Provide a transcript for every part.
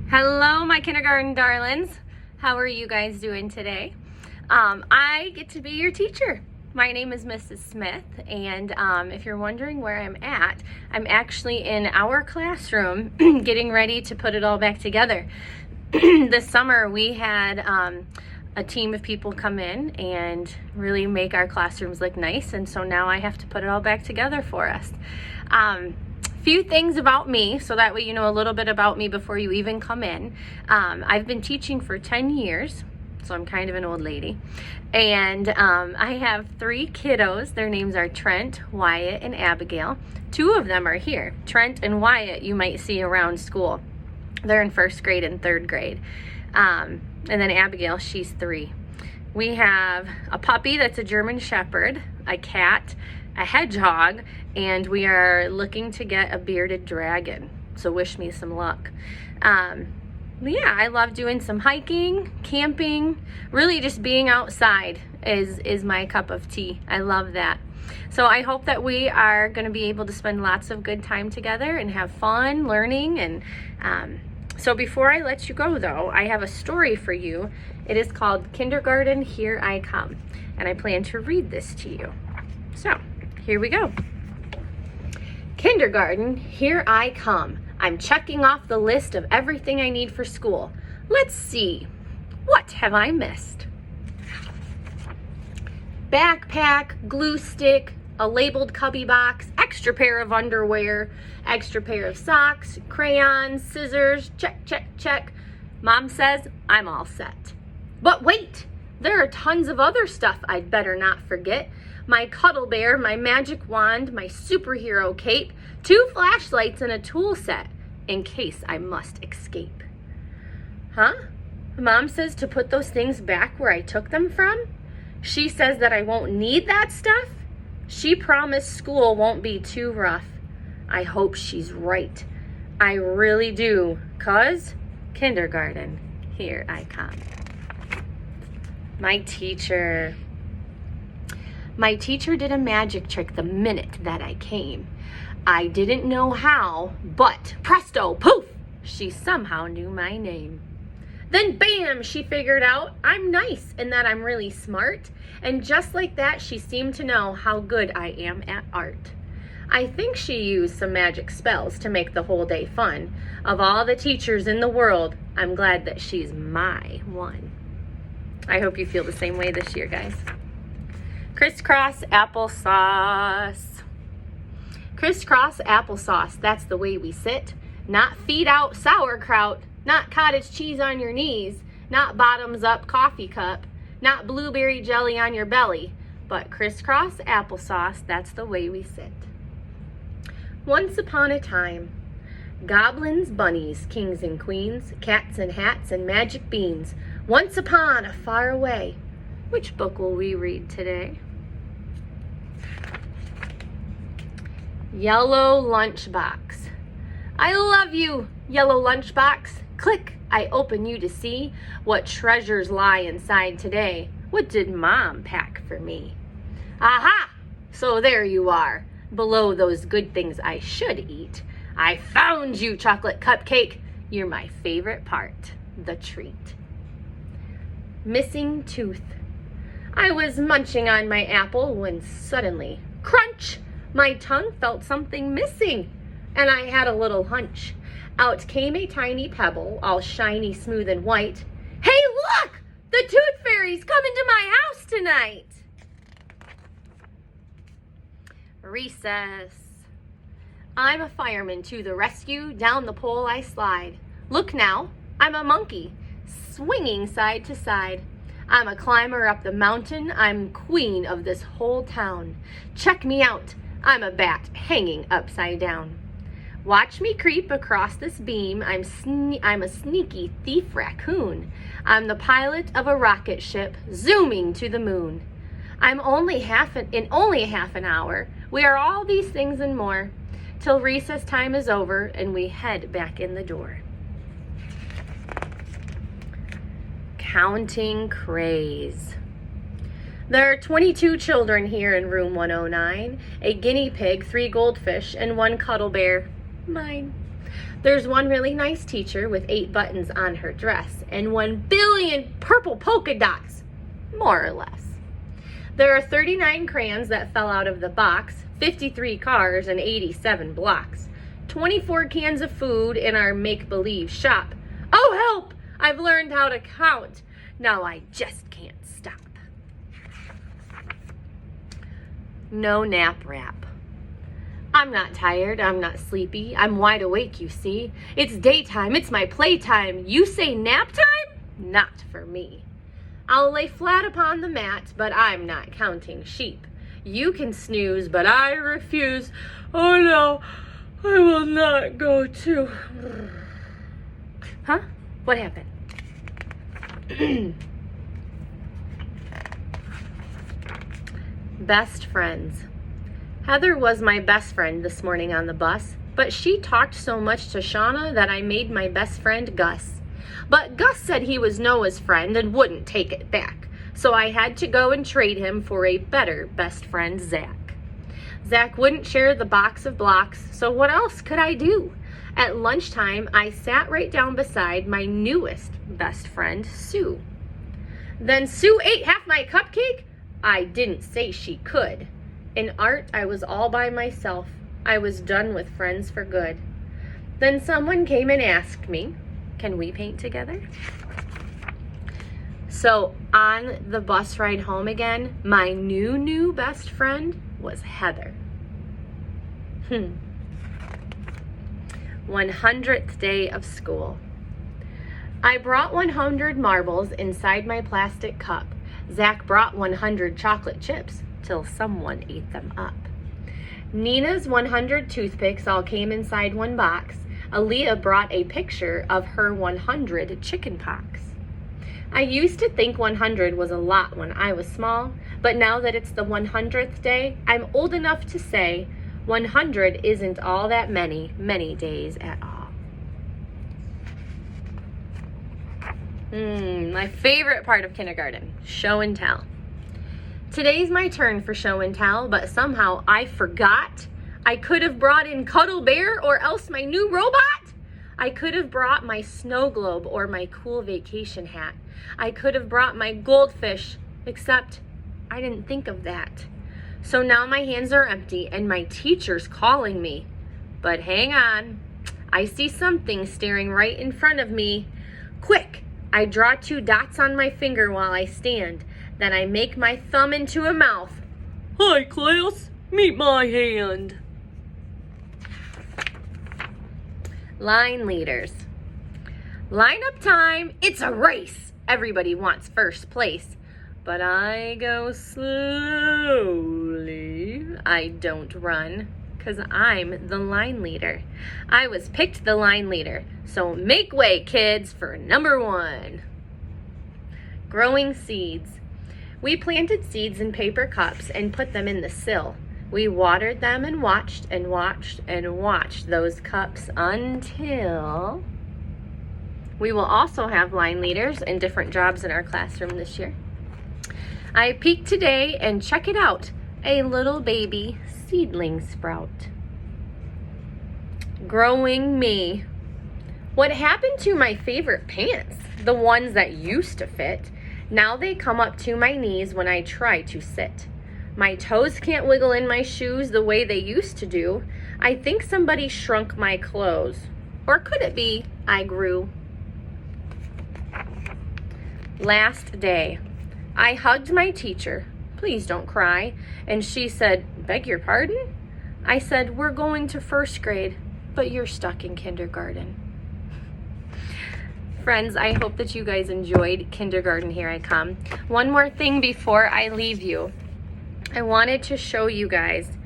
Hello, my kindergarten darlings. How are you guys doing today? I get to be your teacher. My name is Mrs. Smith, and if you're wondering where I'm at, I'm actually in our classroom getting ready to put it all back together. This summer we had a team of people come in and really make our classrooms look nice, and so now I have to put it all back together for us. Few things about me, so that way you know a little bit about me before you even come in. I've been teaching for 10 years, so I'm kind of an old lady. And I have 3 kiddos. Their names are Trent, Wyatt, and Abigail. 2 of them are here. Trent and Wyatt you might see around school. They're in 1st grade and 3rd grade. And then Abigail, she's 3. We have a puppy that's a German Shepherd, a cat, a hedgehog, and we are looking to get a bearded dragon. So wish me some luck. Yeah, I love doing some hiking, camping, really just being outside is my cup of tea. I love that. So I hope that we are going to be able to spend lots of good time together and have fun learning. And so before I let you go though, I have a story for you. It is called Kindergarten, Here I Come, and I plan to read this to you. So here we go. Kindergarten, here I come. I'm checking off the list of everything I need for school. Let's see. What have I missed? Backpack, glue stick, a labeled cubby box, extra pair of underwear, extra pair of socks, crayons, scissors, check, check, check. Mom says I'm all set. But wait, there are tons of other stuff I'd better not forget. My cuddle bear, my magic wand, my superhero cape, 2 flashlights, and a tool set in case I must escape. Huh? Mom says to put those things back where I took them from? She says that I won't need that stuff? She promised school won't be too rough. I hope she's right. I really do, 'cause kindergarten, here I come. My teacher did a magic trick the minute that I came. I didn't know how, but presto, poof, she somehow knew my name. Then bam, she figured out I'm nice and that I'm really smart. And just like that, she seemed to know how good I am at art. I think she used some magic spells to make the whole day fun. Of all the teachers in the world, I'm glad that she's my one. I hope you feel the same way this year, guys. Crisscross applesauce. Crisscross applesauce, that's the way we sit. Not feet out sauerkraut, not cottage cheese on your knees, not bottoms up coffee cup, not blueberry jelly on your belly, but crisscross applesauce, that's the way we sit. Once upon a time, goblins, bunnies, kings and queens, cats and hats and magic beans. Once upon a far away. Which book will we read today? Yellow Lunchbox. I love you, yellow lunchbox. Click, I open you to see what treasures lie inside today. What did Mom pack for me? Aha! So there you are, below those good things I should eat. I found you, chocolate cupcake. You're my favorite part, the treat. Missing tooth. I was munching on my apple when suddenly, crunch, my tongue felt something missing, and I had a little hunch. Out came a tiny pebble, all shiny, smooth, and white. Hey, look! The tooth fairy's coming to my house tonight! Recess. I'm a fireman to the rescue, down the pole I slide. Look now, I'm a monkey, swinging side to side. I'm a climber up the mountain, I'm queen of this whole town. Check me out, I'm a bat hanging upside down. Watch me creep across this beam, I'm a sneaky thief raccoon. I'm the pilot of a rocket ship, zooming to the moon. In only half an hour, we are all these things and more, till recess time is over and we head back in the door. Counting craze. There are 22 children here in room 109, a guinea pig, 3 goldfish, and 1 cuddle bear, mine. There's one really nice teacher with 8 buttons on her dress and 1 billion purple polka dots, more or less. There are 39 crayons that fell out of the box, 53 cars, and 87 blocks. 24 cans of food in our make-believe shop. Oh, help! I've learned how to count. Now I just can't stop. No nap rap. I'm not tired, I'm not sleepy, I'm wide awake, you see. It's daytime, it's my playtime. You say nap time? Not for me. I'll lay flat upon the mat, but I'm not counting sheep. You can snooze, but I refuse. Oh no, I will not go to... Huh? What happened? Best friends. Heather was my best friend this morning on the bus, but she talked so much to Shauna that I made my best friend Gus. But Gus said he was Noah's friend and wouldn't take it back, so I had to go and trade him for a better best friend, Zach. Zach wouldn't share the box of blocks, so what else could I do? At lunchtime, I sat right down beside my newest best friend, Sue. Then Sue ate half my cupcake? I didn't say she could. In art, I was all by myself. I was done with friends for good. Then someone came and asked me, can we paint together? So on the bus ride home again, my new best friend was Heather. 100th day of school. I brought 100 marbles inside my plastic cup. Zach brought 100 chocolate chips till someone ate them up. Nina's 100 toothpicks all came inside one box. Aaliyah brought a picture of her 100 chicken pox. I used to think 100 was a lot when I was small, but now that it's the 100th day, I'm old enough to say 100 isn't all that many days at all. My favorite part of kindergarten, show and tell. Today's my turn for show and tell, but somehow I forgot. I could have brought in Cuddle Bear or else my new robot. I could have brought my snow globe or my cool vacation hat. I could have brought my goldfish, except I didn't think of that. So now my hands are empty and my teacher's calling me. But hang on, I see something staring right in front of me. Quick, I draw 2 dots on my finger while I stand. Then I make my thumb into a mouth. Hi class, meet my hand. Line leaders. Line up time, it's a race. Everybody wants first place. But I go slowly. I don't run, 'cause I'm the line leader. I was picked the line leader. So make way, kids, for number 1. Growing seeds. We planted seeds in paper cups and put them in the sill. We watered them and watched and watched and watched those cups until... We will also have line leaders and different jobs in our classroom this year. I peeked today and check it out, a little baby seedling sprout. Growing me. What happened to my favorite pants? The ones that used to fit. Now they come up to my knees when I try to sit. My toes can't wiggle in my shoes the way they used to do. I think somebody shrunk my clothes. Or could it be I grew? Last day. I hugged my teacher. Please don't cry. And she said, beg your pardon? I said, we're going to first grade, but you're stuck in kindergarten. Friends, I hope that you guys enjoyed Kindergarten Here I Come. One more thing before I leave you. I wanted to show you guys,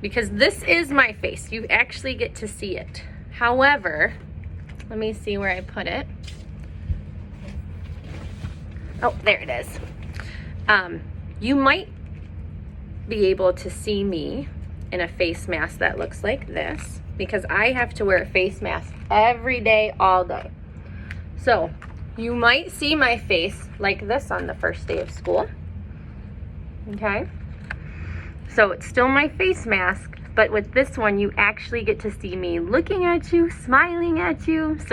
because this is my face. You actually get to see it. However, let me see where I put it. Oh, there it is. You might be able to see me in a face mask that looks like this, because I have to wear a face mask every day, all day. So you might see my face like this on the first day of school. Okay? So it's still my face mask, But with this one, you actually get to see me looking at you, smiling at you. So